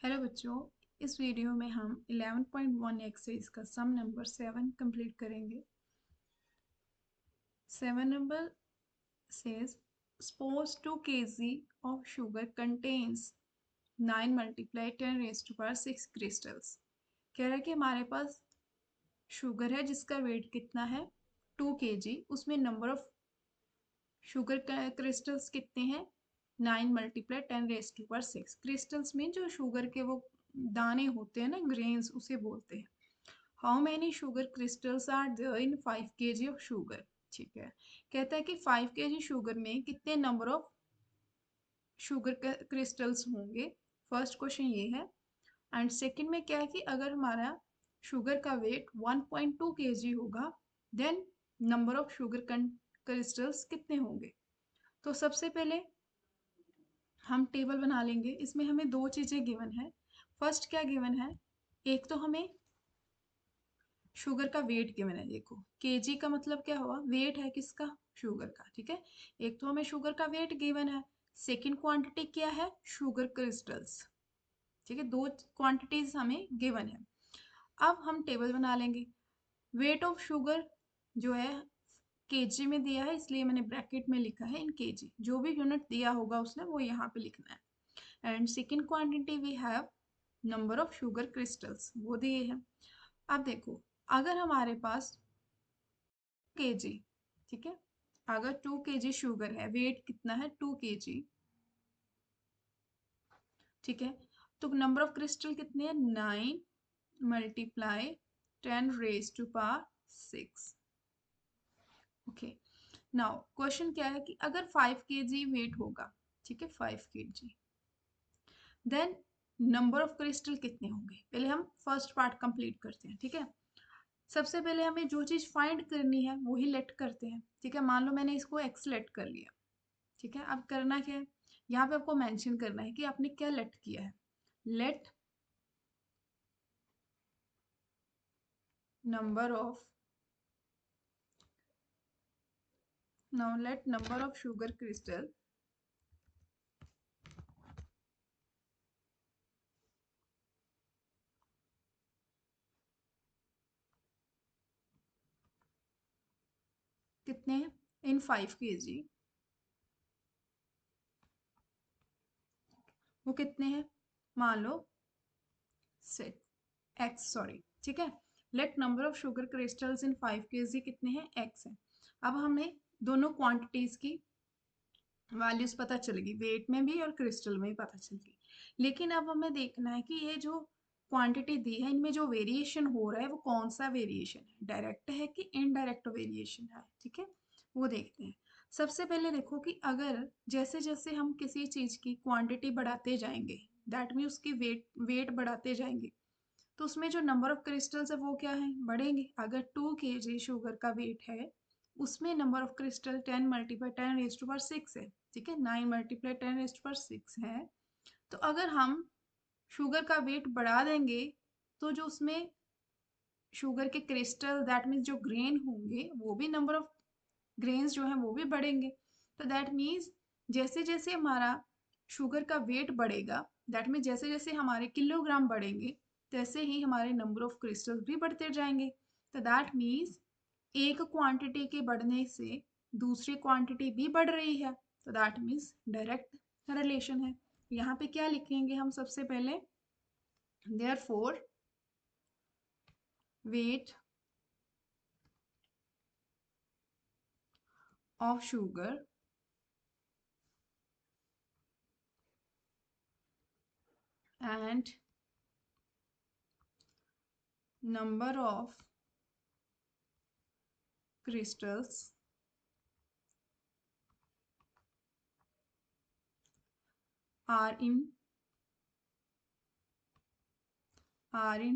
Hello बच्चों, इस video में हम 11.1 एक्सरसाइज का सम नंबर 7 कंप्लीट करेंगे। 7 number says suppose 2 kg of sugar contains 9 multiply 10 raised to power 6 crystals। कह रहा है कि हमारे पास शुगर है जिसका वेट कितना है 2 kg, उसमें नंबर ऑफ शुगर क्रिस्टल्स कितने हैं 9 multiply 10 raise to power 6। Crystals में जो शुगर के वो दाने होते हैं ना, ग्रेन्स, उसे बोलते हैं। How many sugar crystals are there in 5 kg of sugar. ठीक है, कहता है कि 5 kg शुगर में कितने नंबर ऑफ शुगर क्रिस्टल्स होंगे। फर्स्ट क्वेश्चन ये है। एंड सेकंड में क्या है कि अगर हमारा शुगर का वेट 1.2 kg होगा, then number of sugar crystals कितने होंगे। तो सबसे पहले हम टेबल बना लेंगे। इसमें हमें दो चीज़ें गिवन है। फर्स्ट क्या गिवन है, एक तो हमें शुगर का वेट गिवन है। देखो, केजी का मतलब क्या हुआ, वेट है किसका, शुगर का। ठीक है, एक तो हमें शुगर का वेट गिवन है, सेकंड क्वांटिटी क्या है, शुगर क्रिस्टल्स। ठीक है, दो क्वांटिटीज हमें गिवन है। अब हम टेबल बना लेंगे। वेट ऑफ शुगर जो है केजी में दिया है, इसलिए मैंने ब्रैकेट में लिखा है इन केजी। जो भी यूनिट दिया होगा उसने वो यहाँ पे लिखना है। And second quantity we have number of sugar crystals, वो दिए हैं। अब देखो, अगर हमारे पास केजी, ठीक है, अगर 2 kg शुगर है, वेट कितना है 2 kg, ठीक है, तो नंबर ऑफ क्रिस्टल कितने हैं 9 multiply 10 raise to power 6। Okay, now question क्या है कि अगर 5 kg वेट होगा, ठीक है, 5 kg, then number of crystal कितने होंगे। पहले हम फर्स्ट पार्ट कंप्लीट करते हैं। ठीक है, सबसे पहले हमें जो चीज़ फाइंड करनी है वही लेट करते हैं। ठीक है, मान लो मैंने इसको एक्स लेट कर लिया। ठीक है, अब करना क्या है, यहाँ पे आपको मेंशन करना है कि आपने क्या लेट किया है। Let number of, now let number of sugar crystal कितने हैं इन 5 kg, वो कितने हैं, मान लो सेट एक्स, सॉरी। ठीक है, let number of sugar crystals in 5 kg कितने हैं, एक्स है। अब हमें दोनों क्वांटिटीज की वैल्यूज पता चलेगी, वेट में भी और क्रिस्टल में भी पता चलेगी। लेकिन अब हमें देखना है कि ये जो क्वांटिटी दी है इनमें जो वेरिएशन हो रहा है वो कौन सा वेरिएशन है, डायरेक्ट है कि इनडायरेक्ट वेरिएशन है। ठीक है, वो देखते हैं। सबसे पहले देखो कि अगर जैसे जैसे हम किसी चीज की क्वांटिटी बढ़ाते जाएंगे, दैट मीन उसकी वेट बढ़ाते जाएंगे, तो उसमें जो नंबर ऑफ क्रिस्टल्स है वो क्या है, बढ़ेंगे। अगर 2 kg शुगर का वेट है, उसमें number of crystal 10 multiply 10 raise to power 6 है। ठीक है, 9 मल्टीप्लाई 10 रेज टू पावर 6 है। तो अगर हम शुगर का वेट बढ़ा देंगे तो जो उसमें शुगर के क्रिस्टल, दैट मीन्स जो ग्रेन होंगे, वो भी नंबर ऑफ ग्रेन्स जो है वो भी बढ़ेंगे। तो दैट मीन्स जैसे जैसे हमारा शुगर का वेट बढ़ेगा, दैट मीन्स जैसे जैसे हमारे किलोग्राम बढ़ेंगे, तैसे ही हमारे नंबर ऑफ क्रिस्टल भी बढ़ते जाएंगे। तो दैट मीन्स एक क्वांटिटी के बढ़ने से दूसरी क्वांटिटी भी बढ़ रही है। तो दैट मीन्स डायरेक्ट रिलेशन है। यहाँ पे क्या लिखेंगे हम, सबसे पहले therefore weight of sugar and number of crystals are in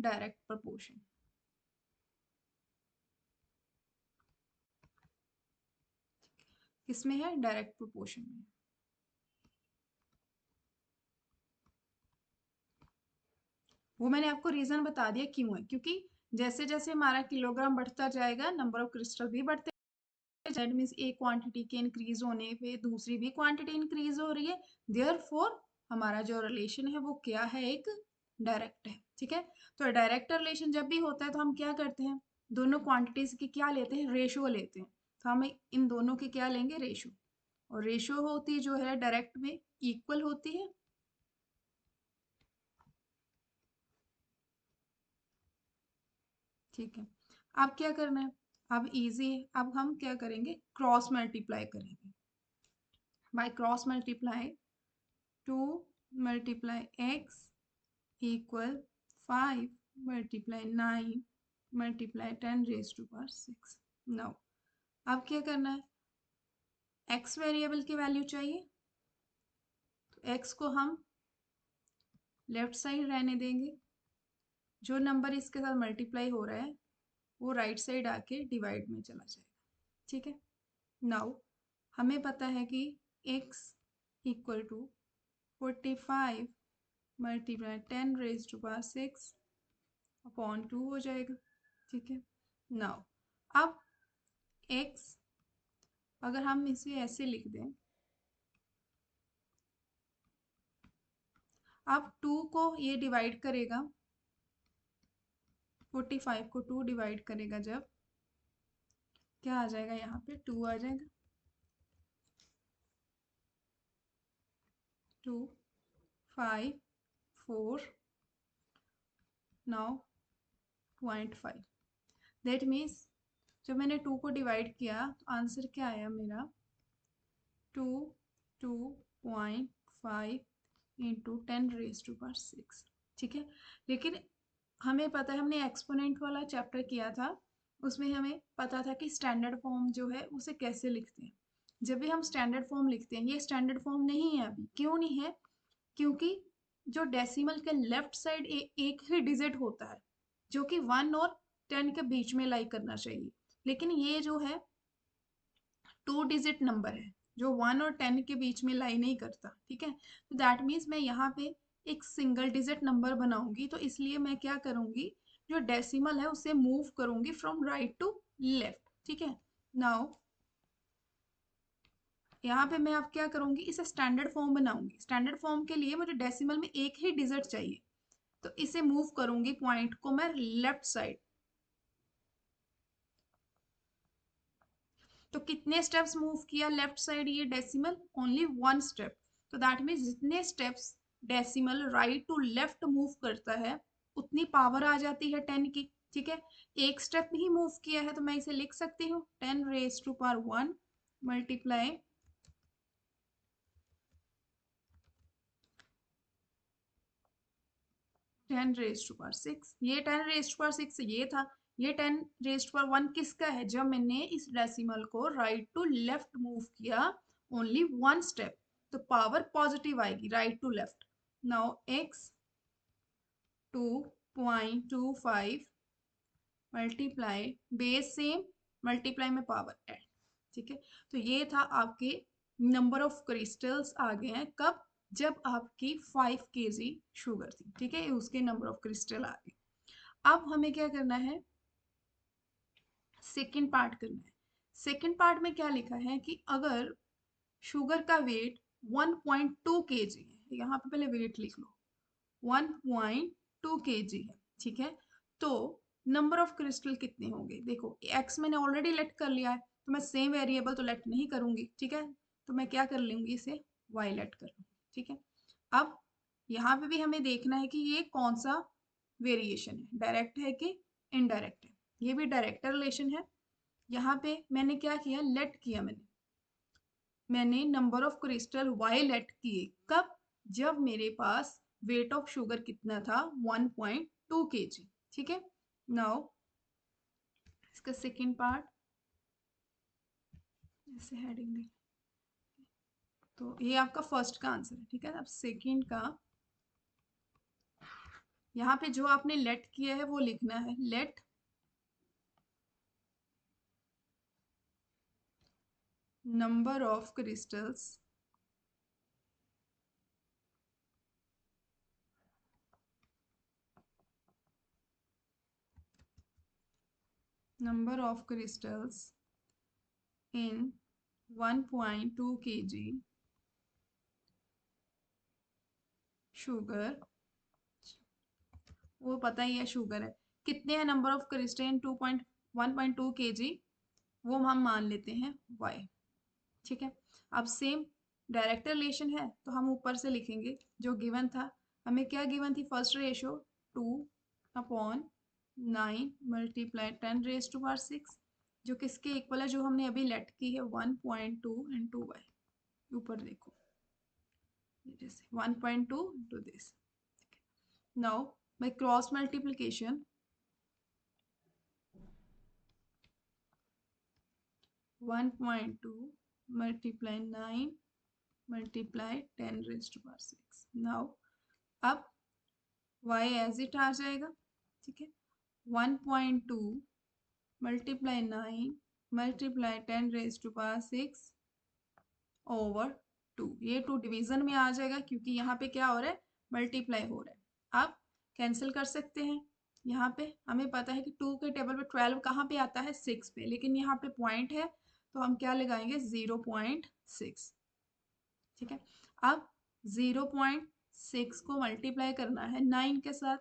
direct proportion। किसमें है, डायरेक्ट प्रोपोर्शन में। वो मैंने आपको रीजन बता दिया क्यों है, क्योंकि जैसे जैसे हमारा किलोग्राम बढ़ता जाएगा नंबर ऑफ क्रिस्टल भी बढ़ते, दैट मीन्स एक क्वांटिटी के इंक्रीज होने पे दूसरी भी क्वांटिटी इंक्रीज हो रही है। देयरफॉर हमारा जो रिलेशन है वो क्या है, एक डायरेक्ट है। ठीक है, तो डायरेक्ट रिलेशन जब भी होता है तो हम क्या करते हैं, दोनों क्वांटिटीज की क्या लेते हैं, रेशो लेते हैं। तो हम इन दोनों की क्या लेंगे, रेशो। और रेशो होती जो है डायरेक्ट में इक्वल होती है। ठीक है, अब क्या करना है, अब इजी है, अब हम क्या करेंगे, क्रॉस मल्टीप्लाई करेंगे। By cross multiply 2 multiply x equal 5 multiply 9 multiply 10 raise to power 6। Now अब क्या करना है, x वेरिएबल की वैल्यू चाहिए, तो x को हम लेफ्ट साइड रहने देंगे, जो नंबर इसके साथ मल्टीप्लाई हो रहा है वो राइट साइड आके डिवाइड में चला जाएगा। ठीक है, नाउ हमें पता है कि x equal to 45 multiply 10 raise to power 6 upon 2 हो जाएगा। ठीक है, नाउ अब x अगर हम इसे ऐसे लिख दें, अब 2 को ये डिवाइड करेगा, 45 को 2 डिवाइड करेगा जब, क्या आ जाएगा, यहाँ पे 2 आ जाएगा, 2 5 4 नाउ 0.5। दैट मीन्स जब मैंने 2 को डिवाइड किया तो आंसर क्या आया मेरा, 2 2.5 इंटू 10 रेज टू पावर 6। ठीक है, लेकिन हमें पता है, हमने एक्सपोनेंट वाला चैप्टर किया था, उसमें हमें पता था कि स्टैंडर्ड फॉर्म जो है उसे कैसे लिखते हैं। जब भी हम स्टैंडर्ड फॉर्म लिखते हैं, ये स्टैंडर्ड फॉर्म नहीं है अभी, क्यों नहीं है, क्योंकि जो डेसिमल के लेफ्ट साइड एक ही डिजिट होता है, जो कि 1 और 10 के बीच में लाई करना चाहिए, लेकिन ये जो है 2 डिजिट नंबर है जो 1 और 10 के बीच में लाई नहीं करता। ठीक है, तो दैट मीन्स मैं यहाँ पे एक सिंगल डिजिट नंबर बनाऊंगी, तो इसलिए मैं क्या करूंगी, जो डेसिमल है उसे मूव करूंगी फ्रॉम राइट टू लेफ्ट। ठीक है, नाउ यहाँ पे मैं अब क्या करूंगी, इसे स्टैंडर्ड फॉर्म बनाऊंगी। स्टैंडर्ड फॉर्म के लिए मुझे डेसिमल में एक ही डिजिट चाहिए, तो इसे मूव करूंगी पॉइंट को मैं लेफ्ट साइड। तो कितने स्टेप्स मूव किया लेफ्ट साइड ये डेसिमल, ओनली 1 स्टेप। तो दैट मीन्स जितने steps decimal right to left move करता है उतनी पावर आ जाती है 10 की। ठीक है, एक स्टेप ही मूव किया है तो मैं इसे लिख सकती हूँ 10 raise to power 1 multiply 10 raise to power 6। ये 10 रेज टू पावर 6 ये था, ये 10 रेज टू पावर 1 किसका है, जब मैंने इस डेसिमल को राइट टू लेफ्ट मूव किया ओनली 1 स्टेप, तो पावर पॉजिटिव आएगी right to left. Now x 2.25 multiply base same, multiply में पावर ऐड। ठीक है, तो ये था आपके नंबर ऑफ क्रिस्टल्स आ गए हैं कब, जब आपकी 5 kg शुगर थी। ठीक है, उसके नंबर ऑफ क्रिस्टल आ गए। अब हमें क्या करना है, सेकेंड पार्ट करना है। सेकेंड पार्ट में क्या लिखा है कि अगर शुगर का वेट 1.2 kg है, यहाँ पे पहले वेट लिख लो, 1.2 kg है। ठीक है, तो नंबर ऑफ क्रिस्टल कितने होंगे, देखो x मैंने ऑलरेडी लेट कर लिया है, तो मैं सेम वेरिएबल तो लेट नहीं करूंगी। ठीक है, तो मैं क्या कर लूंगी, इसे y लेट कर लूंगी। ठीक है, अब यहाँ पे भी हमें देखना है कि ये कौन सा वेरिएशन है, डायरेक्ट है कि इनडायरेक्ट है। ये भी डायरेक्ट रिलेशन है। यहाँ पे मैंने क्या किया, लेट किया, मैंने number of crystal y let किए, कब, जब मेरे पास वेट ऑफ शुगर कितना था, 1.2 kg। ठीक है, नाउ इसका सेकेंड पार्ट ऐसे हेडिंग दे, तो ये आपका फर्स्ट का आंसर है। ठीक है, अब सेकेंड का, यहाँ पे जो आपने लेट किया है वो लिखना है, let number of crystals number of crystals in 1.2 kg sugar वो पता ही है शुगर है। कितने हैं नंबर ऑफ क्रिस्टल 1.2 kg, वो हम मान लेते हैं y। ठीक है। अब सेम डायरेक्ट रिलेशन है तो हम ऊपर से लिखेंगे जो गिवन था। हमें क्या गिवन थी? फर्स्ट रेशो 2/9 मल्टीप्लाई 10⁻6, जो किसके इक्वल है? जो हमने अभी लेट की है 1.2 इंटू वाई। ऊपर देखो, जैसे 1.2 into this. Now by cross multiplication 1.2 multiply 9 multiply 10⁻6। Now अब y एज इट आ जाएगा। ठीक है। 1.2 multiply 9 multiply 10⁻6 ओवर 2। ये 2 डिवीजन में आ जाएगा क्योंकि यहाँ पे क्या हो रहा है? मल्टीप्लाई हो रहा है। आप कैंसिल कर सकते हैं। यहाँ पे हमें पता है कि 2 के टेबल पे 12 कहाँ पे आता है? 6 पे, लेकिन यहाँ पे पॉइंट है तो हम क्या लगाएंगे? 0.6। ठीक है। अब 0.6 को मल्टीप्लाई करना है 9 के साथ,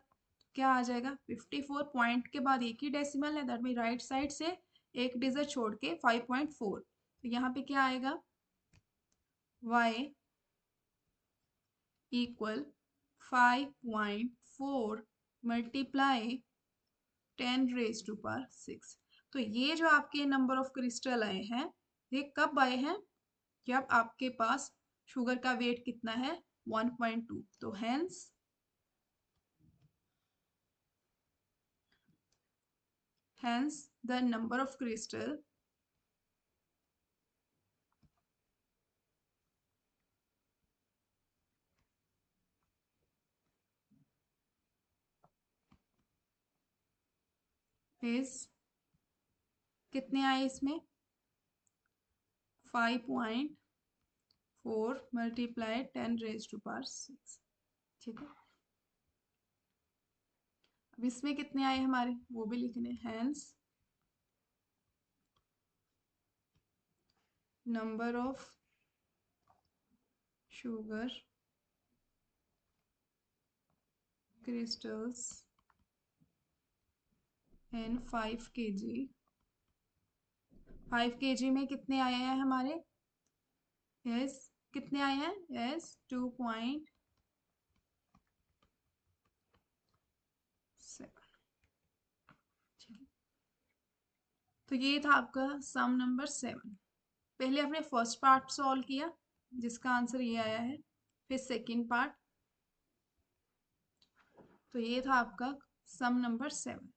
क्या आ जाएगा? 54। पॉइंट के बाद एक ही डेसिमल है, दैट मीन राइट साइड से एक डिजिट छोड़ के 5.4। तो यहाँ पे क्या आएगा? y equal 5.4 multiply 10⁻6। तो ये जो आपके नंबर ऑफ क्रिस्टल आए हैं, ये कब आए हैं? जब आपके पास शुगर का वेट कितना है? 1.2। तो hence the number of crystal is, कितने आए इसमें? 5.4 मल्टीप्लाई 10⁻6। ठीक है। अब इसमें कितने आए हमारे, वो भी लिखने। hence number of sugar crystals in 5 kg। 5 kg में कितने आए हैं हमारे? यस, कितने आए हैं? यस 2.7। तो ये था आपका सम नंबर 7। पहले आपने फर्स्ट पार्ट सॉल्व किया जिसका आंसर ये आया है, फिर सेकंड पार्ट। तो ये था आपका सम नंबर 7।